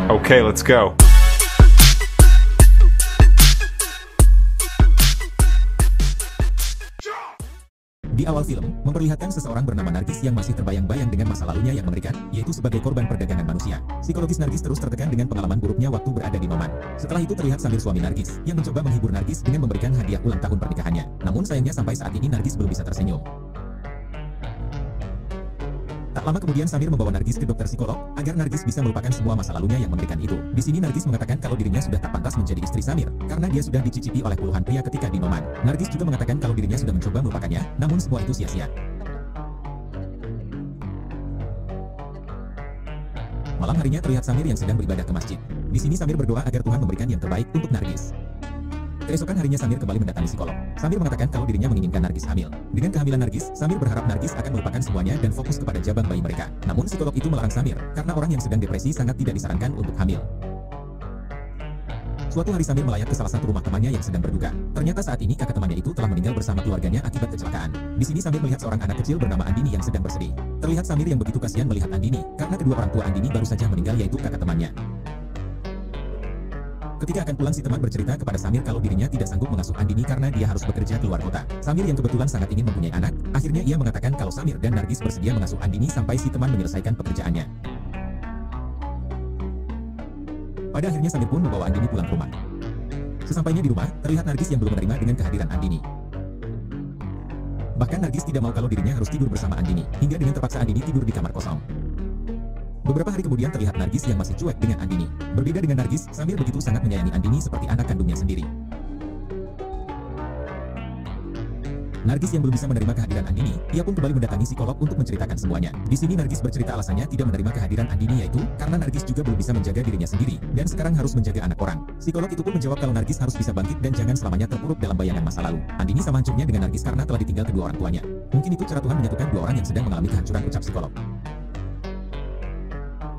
Okay, let's go. Di awal film, memperlihatkan seseorang bernama Nargis yang masih terbayang-bayang dengan masa lalunya yang mengerikan, yaitu sebagai korban perdagangan manusia. Psikologis Nargis terus tertekan dengan pengalaman buruknya waktu berada di Noman. Setelah itu terlihat Samir suami Nargis, yang mencoba menghibur Nargis dengan memberikan hadiah ulang tahun pernikahannya. Namun sayangnya sampai saat ini Nargis belum bisa tersenyum. Tak lama kemudian Samir membawa Nargis ke dokter psikolog, agar Nargis bisa melupakan semua masa lalunya yang mengerikan itu. Di sini Nargis mengatakan kalau dirinya sudah tak pantas menjadi istri Samir, karena dia sudah dicicipi oleh puluhan pria ketika di Noman. Nargis juga mengatakan kalau dirinya sudah mencoba melupakannya, namun semua itu sia-sia. Malam harinya terlihat Samir yang sedang beribadah ke masjid. Di sini Samir berdoa agar Tuhan memberikan yang terbaik untuk Nargis. Keesokan harinya Samir kembali mendatangi psikolog. Samir mengatakan kalau dirinya menginginkan Nargis hamil. Dengan kehamilan Nargis, Samir berharap Nargis akan melupakan semuanya dan fokus kepada jabang bayi mereka. Namun psikolog itu melarang Samir, karena orang yang sedang depresi sangat tidak disarankan untuk hamil. Suatu hari Samir melayat ke salah satu rumah temannya yang sedang berduka. Ternyata saat ini kakak temannya itu telah meninggal bersama keluarganya akibat kecelakaan. Di sini Samir melihat seorang anak kecil bernama Andini yang sedang bersedih. Terlihat Samir yang begitu kasihan melihat Andini, karena kedua orang tua Andini baru saja meninggal, yaitu kakak temannya. Ketika akan pulang, si teman bercerita kepada Samir kalau dirinya tidak sanggup mengasuh Andini karena dia harus bekerja keluar kota. Samir yang kebetulan sangat ingin mempunyai anak, akhirnya ia mengatakan kalau Samir dan Nargis bersedia mengasuh Andini sampai si teman menyelesaikan pekerjaannya. Pada akhirnya Samir pun membawa Andini pulang ke rumah. Sesampainya di rumah, terlihat Nargis yang belum menerima dengan kehadiran Andini. Bahkan Nargis tidak mau kalau dirinya harus tidur bersama Andini, hingga dengan terpaksa Andini tidur di kamar kosong. Beberapa hari kemudian terlihat Nargis yang masih cuek dengan Andini. Berbeda dengan Nargis, Samir begitu sangat menyayangi Andini seperti anak kandungnya sendiri. Nargis yang belum bisa menerima kehadiran Andini, ia pun kembali mendatangi psikolog untuk menceritakan semuanya. Di sini Nargis bercerita alasannya tidak menerima kehadiran Andini, yaitu karena Nargis juga belum bisa menjaga dirinya sendiri dan sekarang harus menjaga anak orang. Psikolog itu pun menjawab kalau Nargis harus bisa bangkit dan jangan selamanya terpuruk dalam bayangan masa lalu. Andini sama hancurnya dengan Nargis karena telah ditinggal kedua orang tuanya. Mungkin itu cara Tuhan menyatukan dua orang yang sedang mengalami kehancuran, ucap psikolog.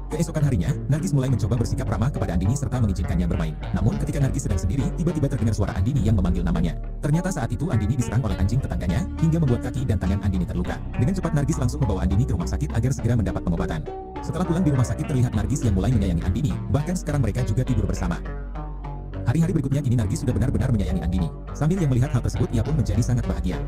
Keesokan harinya, Nargis mulai mencoba bersikap ramah kepada Andini serta mengizinkannya bermain. Namun ketika Nargis sedang sendiri, tiba-tiba terdengar suara Andini yang memanggil namanya. Ternyata saat itu Andini diserang oleh anjing tetangganya, hingga membuat kaki dan tangan Andini terluka. Dengan cepat Nargis langsung membawa Andini ke rumah sakit agar segera mendapat pengobatan. Setelah pulang di rumah sakit terlihat Nargis yang mulai menyayangi Andini, bahkan sekarang mereka juga tidur bersama. Hari-hari berikutnya kini Nargis sudah benar-benar menyayangi Andini. Samir yang melihat hal tersebut, ia pun menjadi sangat bahagia.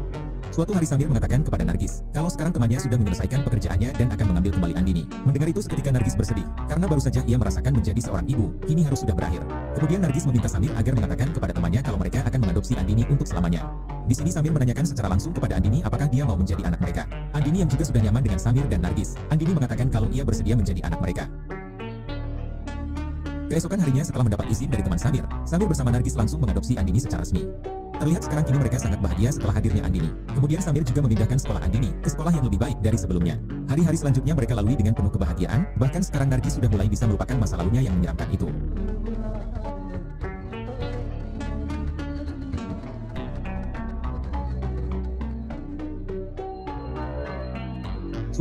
Suatu hari Samir mengatakan kepada Nargis, kalau sekarang temannya sudah menyelesaikan pekerjaannya dan akan mengambil kembali Andini. Mendengar itu seketika Nargis bersedih, karena baru saja ia merasakan menjadi seorang ibu, kini harus sudah berakhir. Kemudian Nargis meminta Samir agar mengatakan kepada temannya kalau mereka akan mengadopsi Andini untuk selamanya. Di sini Samir menanyakan secara langsung kepada Andini apakah dia mau menjadi anak mereka. Andini yang juga sudah nyaman dengan Samir dan Nargis, Andini mengatakan kalau ia bersedia menjadi anak mereka. Keesokan harinya setelah mendapat izin dari teman Samir, Samir bersama Nargis langsung mengadopsi Andini secara resmi. Terlihat sekarang kini mereka sangat bahagia setelah hadirnya Andini. Kemudian Samir juga memindahkan sekolah Andini ke sekolah yang lebih baik dari sebelumnya. Hari-hari selanjutnya mereka lalui dengan penuh kebahagiaan, bahkan sekarang Nargis sudah mulai bisa melupakan masa lalunya yang menyeramkan itu.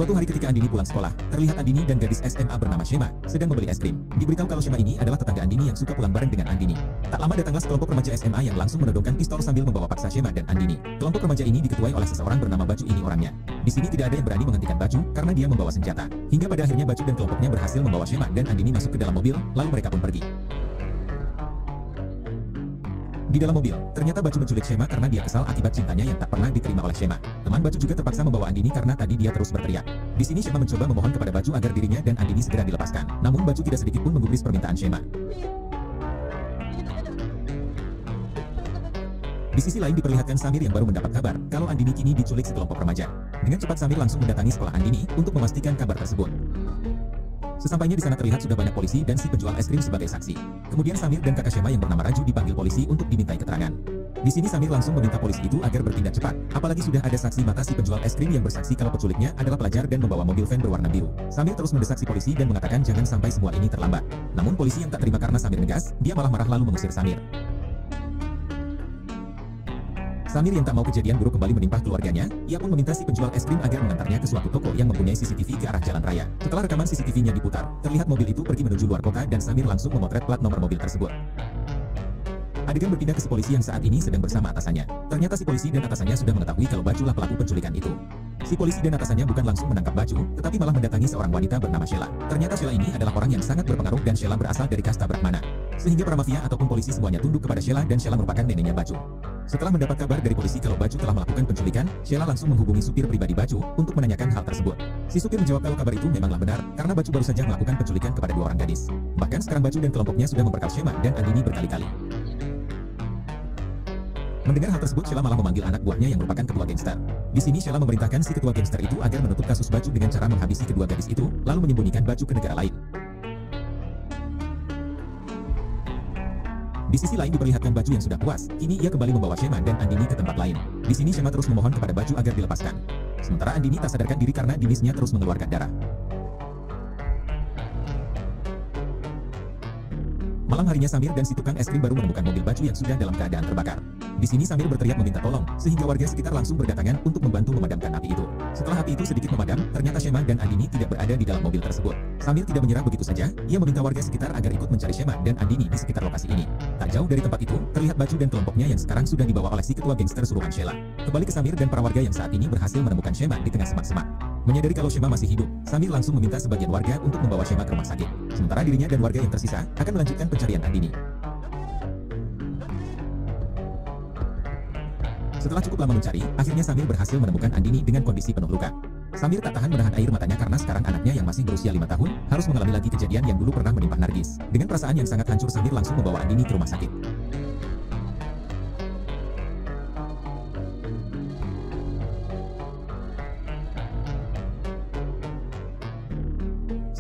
Suatu hari ketika Andini pulang sekolah, terlihat Andini dan gadis SMA bernama Shema sedang membeli es krim. Diberitahu kalau Shema ini adalah tetangga Andini yang suka pulang bareng dengan Andini. Tak lama datanglah sekelompok remaja SMA yang langsung menodongkan pistol sambil membawa paksa Shema dan Andini. Kelompok remaja ini diketuai oleh seseorang bernama Baju, ini orangnya. Di sini tidak ada yang berani menghentikan Baju karena dia membawa senjata. Hingga pada akhirnya Baju dan kelompoknya berhasil membawa Shema dan Andini masuk ke dalam mobil, lalu mereka pun pergi. Di dalam mobil, ternyata Baju menculik Shema karena dia kesal akibat cintanya yang tak pernah diterima oleh Shema. Teman Baju juga terpaksa membawa Andini karena tadi dia terus berteriak. Di sini Shema mencoba memohon kepada Baju agar dirinya dan Andini segera dilepaskan. Namun Baju tidak sedikit pun menggubris permintaan Shema. Di sisi lain diperlihatkan Samir yang baru mendapat kabar kalau Andini kini diculik sekelompok remaja. Dengan cepat Samir langsung mendatangi sekolah Andini untuk memastikan kabar tersebut. Sesampainya di sana terlihat sudah banyak polisi dan si penjual es krim sebagai saksi. Kemudian Samir dan kakak Shema yang bernama Raju dipanggil polisi untuk dimintai keterangan. Di sini Samir langsung meminta polisi itu agar bertindak cepat, apalagi sudah ada saksi mata si penjual es krim yang bersaksi kalau penculiknya adalah pelajar dan membawa mobil van berwarna biru. Samir terus mendesak si polisi dan mengatakan jangan sampai semua ini terlambat. Namun polisi yang tak terima karena Samir negas, dia malah marah lalu mengusir Samir. Samir yang tak mau kejadian buruk kembali menimpa keluarganya, ia pun meminta si penjual es krim agar mengantarnya ke suatu toko yang mempunyai CCTV ke arah jalan raya. Setelah rekaman CCTV-nya diputar, terlihat mobil itu pergi menuju luar kota dan Samir langsung memotret plat nomor mobil tersebut. Adegan berpindah ke si polisi yang saat ini sedang bersama atasannya. Ternyata si polisi dan atasannya sudah mengetahui kalau Bajulah pelaku penculikan itu. Si polisi dan atasannya bukan langsung menangkap Bacu, tetapi malah mendatangi seorang wanita bernama Sheila. Ternyata Sheila ini adalah orang yang sangat berpengaruh dan Sheila berasal dari kasta Brahmana. Sehingga para mafia ataupun polisi semuanya tunduk kepada Sheila dan Sheila merupakan neneknya Bacu. Setelah mendapat kabar dari polisi kalau Bacu telah melakukan penculikan, Sheila langsung menghubungi supir pribadi Bacu untuk menanyakan hal tersebut. Si supir menjawab kalau kabar itu memanglah benar, karena Bacu baru saja melakukan penculikan kepada 2 orang gadis. Bahkan sekarang Bacu dan kelompoknya sudah memperkosa Shema dan Andini berkali-kali. Mendengar hal tersebut, Sheila malah memanggil anak buahnya yang merupakan ketua gangster. Di sini Sheila memerintahkan si ketua gangster itu agar menutup kasus Bacu dengan cara menghabisi kedua gadis itu, lalu menyembunyikan Bacu ke negara lain. Di sisi lain diperlihatkan Bacu yang sudah puas, kini ia kembali membawa Shema dan Andini ke tempat lain. Di sini Shema terus memohon kepada Bacu agar dilepaskan. Sementara Andini tak sadarkan diri karena dinisnya terus mengeluarkan darah. Malam harinya Samir dan si tukang es krim baru menemukan mobil Bacu yang sudah dalam keadaan terbakar. Di sini Samir berteriak meminta tolong, sehingga warga sekitar langsung berdatangan untuk membantu memadamkan api itu. Setelah api itu sedikit memadam, ternyata Shema dan Andini tidak berada di dalam mobil tersebut. Samir tidak menyerah begitu saja, ia meminta warga sekitar agar ikut mencari Shema dan Andini di sekitar lokasi ini. Tak jauh dari tempat itu, terlihat Bacu dan kelompoknya yang sekarang sudah dibawa oleh si ketua gangster suruhan Sheila. Kembali ke Samir dan para warga yang saat ini berhasil menemukan Shema di tengah semak-semak. Menyadari kalau Shema masih hidup, Samir langsung meminta sebagian warga untuk membawa Shema ke rumah sakit. Sementara dirinya dan warga yang tersisa akan melanjutkan pencarian Andini. Setelah cukup lama mencari, akhirnya Samir berhasil menemukan Andini dengan kondisi penuh luka. Samir tak tahan menahan air matanya karena sekarang anaknya yang masih berusia 5 tahun harus mengalami lagi kejadian yang dulu pernah menimpa Nargis. Dengan perasaan yang sangat hancur, Samir langsung membawa Andini ke rumah sakit.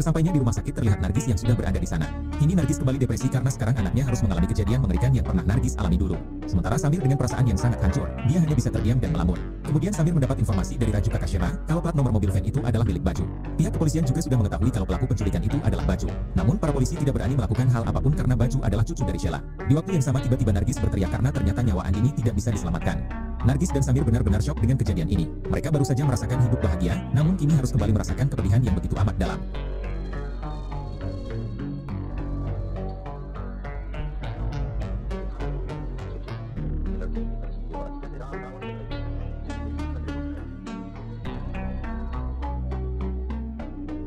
Sesampainya di rumah sakit terlihat Nargis yang sudah berada di sana. Kini Nargis kembali depresi karena sekarang anaknya harus mengalami kejadian mengerikan yang pernah Nargis alami dulu. Sementara Samir dengan perasaan yang sangat hancur, dia hanya bisa terdiam dan melamun. Kemudian Samir mendapat informasi dari Raju kakak Shema kalau plat nomor mobil van itu adalah milik Bacu. Pihak kepolisian juga sudah mengetahui kalau pelaku penculikan itu adalah Bacu. Namun para polisi tidak berani melakukan hal apapun karena Bacu adalah cucu dari Sheila. Di waktu yang sama tiba-tiba Nargis berteriak karena ternyata nyawa Andini tidak bisa diselamatkan. Nargis dan Samir benar-benar syok dengan kejadian ini. Mereka baru saja merasakan hidup bahagia, namun kini harus kembali merasakan kepedihan yang begitu amat dalam.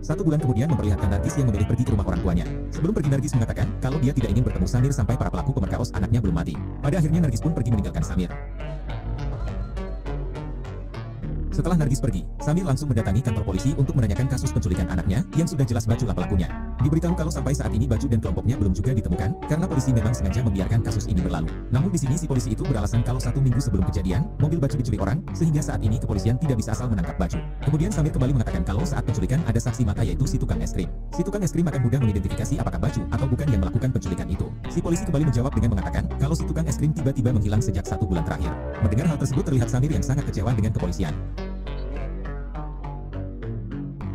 Satu bulan kemudian memperlihatkan Nargis yang memilih pergi ke rumah orang tuanya. Sebelum pergi Nargis mengatakan kalau dia tidak ingin bertemu Samir sampai para pelaku pemerkaos anaknya belum mati. Pada akhirnya Nargis pun pergi meninggalkan Samir. Setelah Nargis pergi, Samir langsung mendatangi kantor polisi untuk menanyakan kasus penculikan anaknya yang sudah jelas Bacu lah pelakunya. Diberitahu kalau sampai saat ini Bacu dan kelompoknya belum juga ditemukan karena polisi memang sengaja membiarkan kasus ini berlalu. Namun di sini si polisi itu beralasan kalau 1 minggu sebelum kejadian, mobil Bacu dicuri orang, sehingga saat ini kepolisian tidak bisa asal menangkap Bacu. Kemudian Samir kembali mengatakan kalau saat penculikan ada saksi mata yaitu si tukang es krim. Si tukang es krim akan mudah mengidentifikasi apakah Bacu atau bukan yang melakukan penculikan itu. Si polisi kembali menjawab dengan mengatakan kalau si tukang es krim tiba-tiba menghilang sejak 1 bulan terakhir. Mendengar hal tersebut terlihat Samir yang sangat kecewa dengan kepolisian.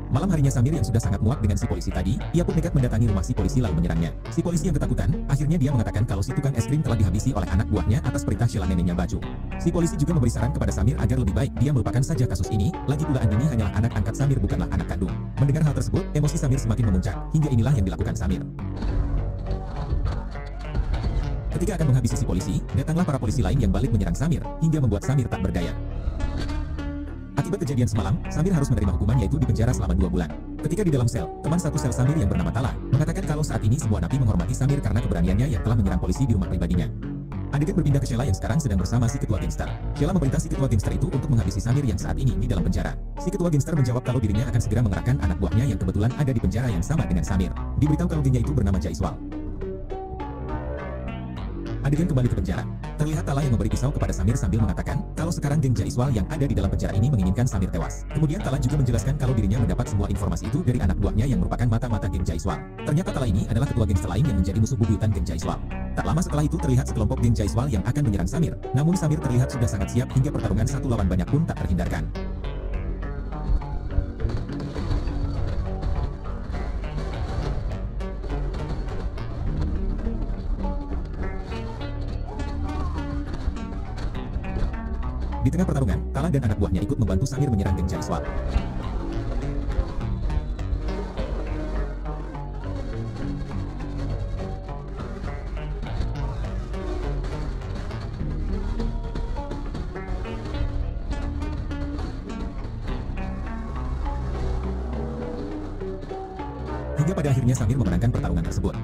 Malam harinya Samir yang sudah sangat muak dengan si polisi tadi, ia pun nekat mendatangi rumah si polisi lalu menyerangnya. Si polisi yang ketakutan, akhirnya dia mengatakan kalau si tukang es krim telah dihabisi oleh anak buahnya atas perintah Sheila neneknya Bacu. Si polisi juga memberi saran kepada Samir agar lebih baik dia melupakan saja kasus ini, lagi pula Andini hanyalah anak angkat Samir bukanlah anak kandung. Mendengar hal tersebut, emosi Samir semakin memuncak, hingga inilah yang dilakukan Samir. Ketika akan menghabisi si polisi, datanglah para polisi lain yang balik menyerang Samir, hingga membuat Samir tak berdaya. Akibat kejadian semalam, Samir harus menerima hukuman yaitu dipenjara selama 2 bulan. Ketika di dalam sel, teman satu sel Samir yang bernama Tala mengatakan kalau saat ini semua napi menghormati Samir karena keberaniannya yang telah menyerang polisi di rumah pribadinya. Adegan berpindah ke Sheila yang sekarang sedang bersama si ketua gangster. Sheila memerintah si ketua gangster itu untuk menghabisi Samir yang saat ini di dalam penjara. Si ketua gangster menjawab kalau dirinya akan segera mengerahkan anak buahnya yang kebetulan ada di penjara yang sama dengan Samir. Diberitahu kalau gengnya itu bernama Jaiswal. Adegan kembali ke penjara. Terlihat Tala yang memberi pisau kepada Samir sambil mengatakan kalau sekarang geng Jaiswal yang ada di dalam penjara ini menginginkan Samir tewas. Kemudian Tala juga menjelaskan kalau dirinya mendapat semua informasi itu dari anak buahnya yang merupakan mata-mata geng Jaiswal. Ternyata Tala ini adalah ketua gangster lain yang menjadi musuh bubuyutan geng Jaiswal. Tak lama setelah itu terlihat sekelompok geng Jaiswal yang akan menyerang Samir. Namun Samir terlihat sudah sangat siap hingga pertarungan 1 lawan banyak pun tak terhindarkan. Di tengah pertarungan, Tala dan anak buahnya ikut membantu Samir menyerang geng Jaiswal. hingga pada akhirnya Samir memenangkan pertarungan tersebut.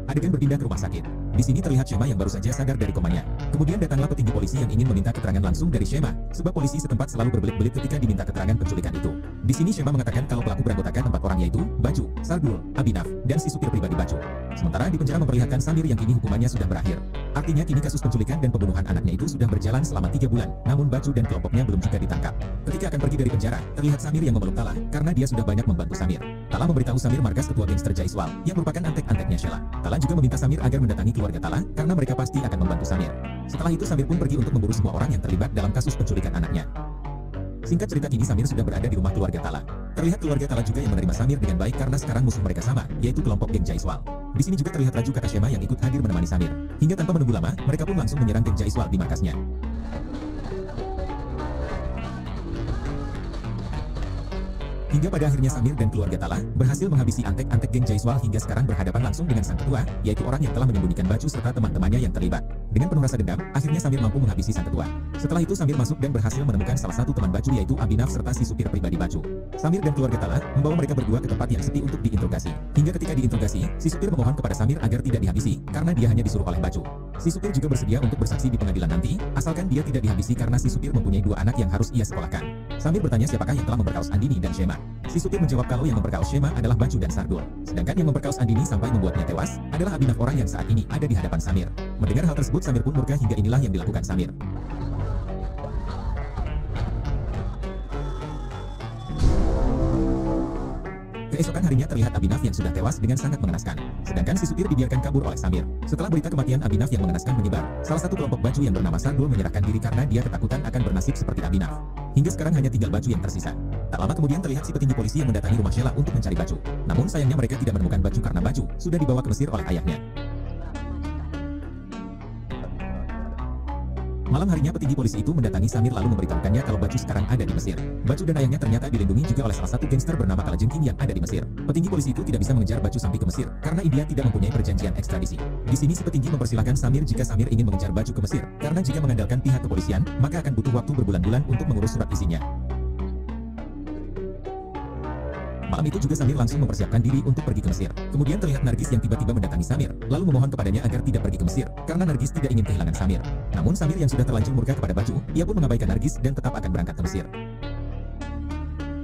Adegan berpindah ke rumah sakit. Di sini terlihat Shema yang baru saja sadar dari komanya. Kemudian datanglah petinggi polisi yang ingin meminta keterangan langsung dari Shema, sebab polisi setempat selalu berbelit-belit ketika diminta keterangan penculikan itu. Di sini Shema mengatakan kalau pelaku beranggotakan 4 orang yaitu Baju, Sardul, Abinaf, dan si supir pribadi Baju. Sementara di penjara memperlihatkan Samir yang kini hukumannya sudah berakhir. Artinya kini kasus penculikan dan pembunuhan anaknya itu sudah berjalan selama 3 bulan, namun Baju dan kelompoknya belum juga ditangkap. Ketika akan pergi dari penjara, terlihat Samir yang memeluk Tala, karena dia sudah banyak membantu Samir. Tala memberitahu Samir markas ketua gangster Jaiswal, yang merupakan antek-anteknya Sheila. Tala juga meminta Samir agar mendatangi keluarga Tala, karena mereka pasti akan membantu Samir. Setelah itu Samir pun pergi untuk memburu semua orang yang terlibat dalam kasus penculikan anaknya. Singkat cerita kini Samir sudah berada di rumah keluarga Tala. Terlihat keluarga Tala juga yang menerima Samir dengan baik karena sekarang musuh mereka sama, yaitu kelompok geng Jaiswal. Di sini juga terlihat Raju kakak Shema yang ikut hadir menemani Samir. Hingga tanpa menunggu lama, mereka pun langsung menyerang geng Jaiswal di markasnya. Hingga pada akhirnya Samir dan keluarga Tala berhasil menghabisi antek-antek geng Jaiswal hingga sekarang berhadapan langsung dengan sang ketua, yaitu orang yang telah menyembunyikan Baju serta teman-temannya yang terlibat. Dengan penuh rasa dendam, akhirnya Samir mampu menghabisi sang ketua. Setelah itu Samir masuk dan berhasil menemukan salah satu teman Baju yaitu Abinaf serta si supir pribadi Baju. Samir dan keluarga Tala membawa mereka berdua ke tempat yang sepi untuk diinterogasi. Hingga ketika diinterogasi, si supir memohon kepada Samir agar tidak dihabisi karena dia hanya disuruh oleh Baju. Si supir juga bersedia untuk bersaksi di pengadilan nanti, asalkan dia tidak dihabisi karena si supir mempunyai 2 anak yang harus ia sekolahkan. Samir bertanya siapakah yang telah memperkaos Andini dan Shema. Si supir menjawab kalau yang memperkaos Shema adalah Baju dan Sardul. Sedangkan yang memperkaos Andini sampai membuatnya tewas adalah Abinaf, orang yang saat ini ada di hadapan Samir. Mendengar hal tersebut Samir pun murka hingga inilah yang dilakukan Samir. Keesokan harinya terlihat Abinaf yang sudah tewas dengan sangat mengenaskan. Sedangkan si supir dibiarkan kabur oleh Samir. Setelah berita kematian Abinaf yang mengenaskan menyebar, salah satu kelompok Baju yang bernama Sardul menyerahkan diri karena dia ketakutan akan bernasib seperti Abinaf. Hingga sekarang hanya tinggal Baju yang tersisa. Tak lama kemudian terlihat si petinggi polisi yang mendatangi rumah Sheila untuk mencari Baju. Namun sayangnya mereka tidak menemukan Baju karena Baju sudah dibawa ke Mesir oleh ayahnya. Malam harinya petinggi polisi itu mendatangi Samir lalu memberitahukannya kalau Baju sekarang ada di Mesir. Baju dan ayahnya ternyata dilindungi juga oleh salah satu gangster bernama Kalajengking yang ada di Mesir. Petinggi polisi itu tidak bisa mengejar Baju sampai ke Mesir karena India tidak mempunyai perjanjian ekstradisi. Di sini si petinggi mempersilahkan Samir jika Samir ingin mengejar Baju ke Mesir, karena jika mengandalkan pihak kepolisian, maka akan butuh waktu berbulan-bulan untuk mengurus surat izinnya. Malam itu juga Samir langsung mempersiapkan diri untuk pergi ke Mesir. Kemudian terlihat Nargis yang tiba-tiba mendatangi Samir, lalu memohon kepadanya agar tidak pergi ke Mesir, karena Nargis tidak ingin kehilangan Samir. Namun Samir yang sudah terlanjur murka kepada Baju, ia pun mengabaikan Nargis dan tetap akan berangkat ke Mesir.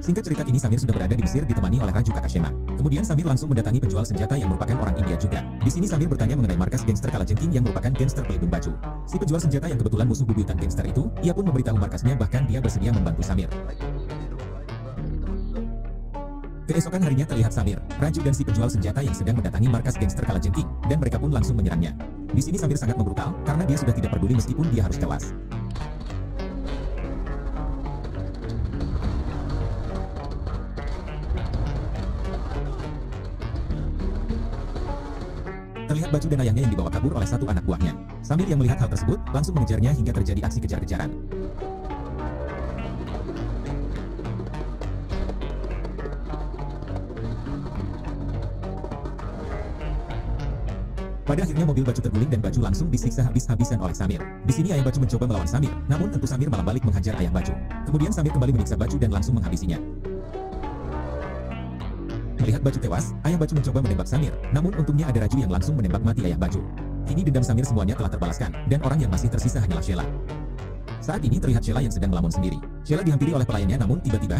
Singkat cerita kini Samir sudah berada di Mesir ditemani oleh Raju kakak Shema. Kemudian Samir langsung mendatangi penjual senjata yang merupakan orang India juga. Di sini Samir bertanya mengenai markas gangster Kalajengking yang merupakan gangster pelindung Baju. Si penjual senjata yang kebetulan musuh bebuyutan gangster itu, ia pun memberitahu markasnya bahkan dia bersedia membantu Samir. Keesokan harinya terlihat Samir, Raju dan si penjual senjata yang sedang mendatangi markas gangster Kalajengking, dan mereka pun langsung menyerangnya. Di sini Samir sangat membrutal karena dia sudah tidak peduli meskipun dia harus tewas. Terlihat Baju dan ayahnya yang dibawa kabur oleh satu anak buahnya. Samir yang melihat hal tersebut langsung mengejarnya hingga terjadi aksi kejar-kejaran. Pada akhirnya mobil Baju terguling dan Baju langsung disiksa habis-habisan oleh Samir. Di sini ayah Baju mencoba melawan Samir, namun tentu Samir malah balik menghajar ayah Baju. Kemudian Samir kembali menyiksa Baju dan langsung menghabisinya. Melihat Baju tewas, ayah Baju mencoba menembak Samir, namun untungnya ada Raju yang langsung menembak mati ayah Baju. Kini dendam Samir semuanya telah terbalaskan, dan orang yang masih tersisa hanyalah Sheila. Saat ini terlihat Sheila yang sedang melamun sendiri. Sheila dihampiri oleh pelayannya, namun tiba-tiba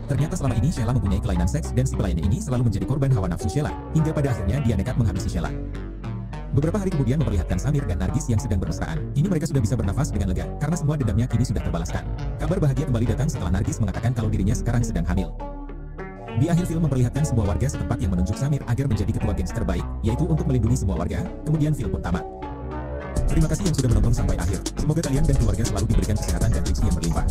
ternyata selama ini Sheila mempunyai kelainan seks dan si pelayannya ini selalu menjadi korban hawa nafsu Sheila, hingga pada akhirnya dia nekat menghabisi Sheila. Beberapa hari kemudian memperlihatkan Samir dan Nargis yang sedang bermesraan. Kini mereka sudah bisa bernafas dengan lega, karena semua dendamnya kini sudah terbalaskan. Kabar bahagia kembali datang setelah Nargis mengatakan kalau dirinya sekarang sedang hamil. Di akhir film memperlihatkan sebuah warga setempat yang menunjuk Samir agar menjadi ketua geng terbaik, yaitu untuk melindungi semua warga. Kemudian film pun tamat. Terima kasih yang sudah menonton sampai akhir. Semoga kalian dan keluarga selalu diberikan kesehatan dan rezeki yang berlimpah.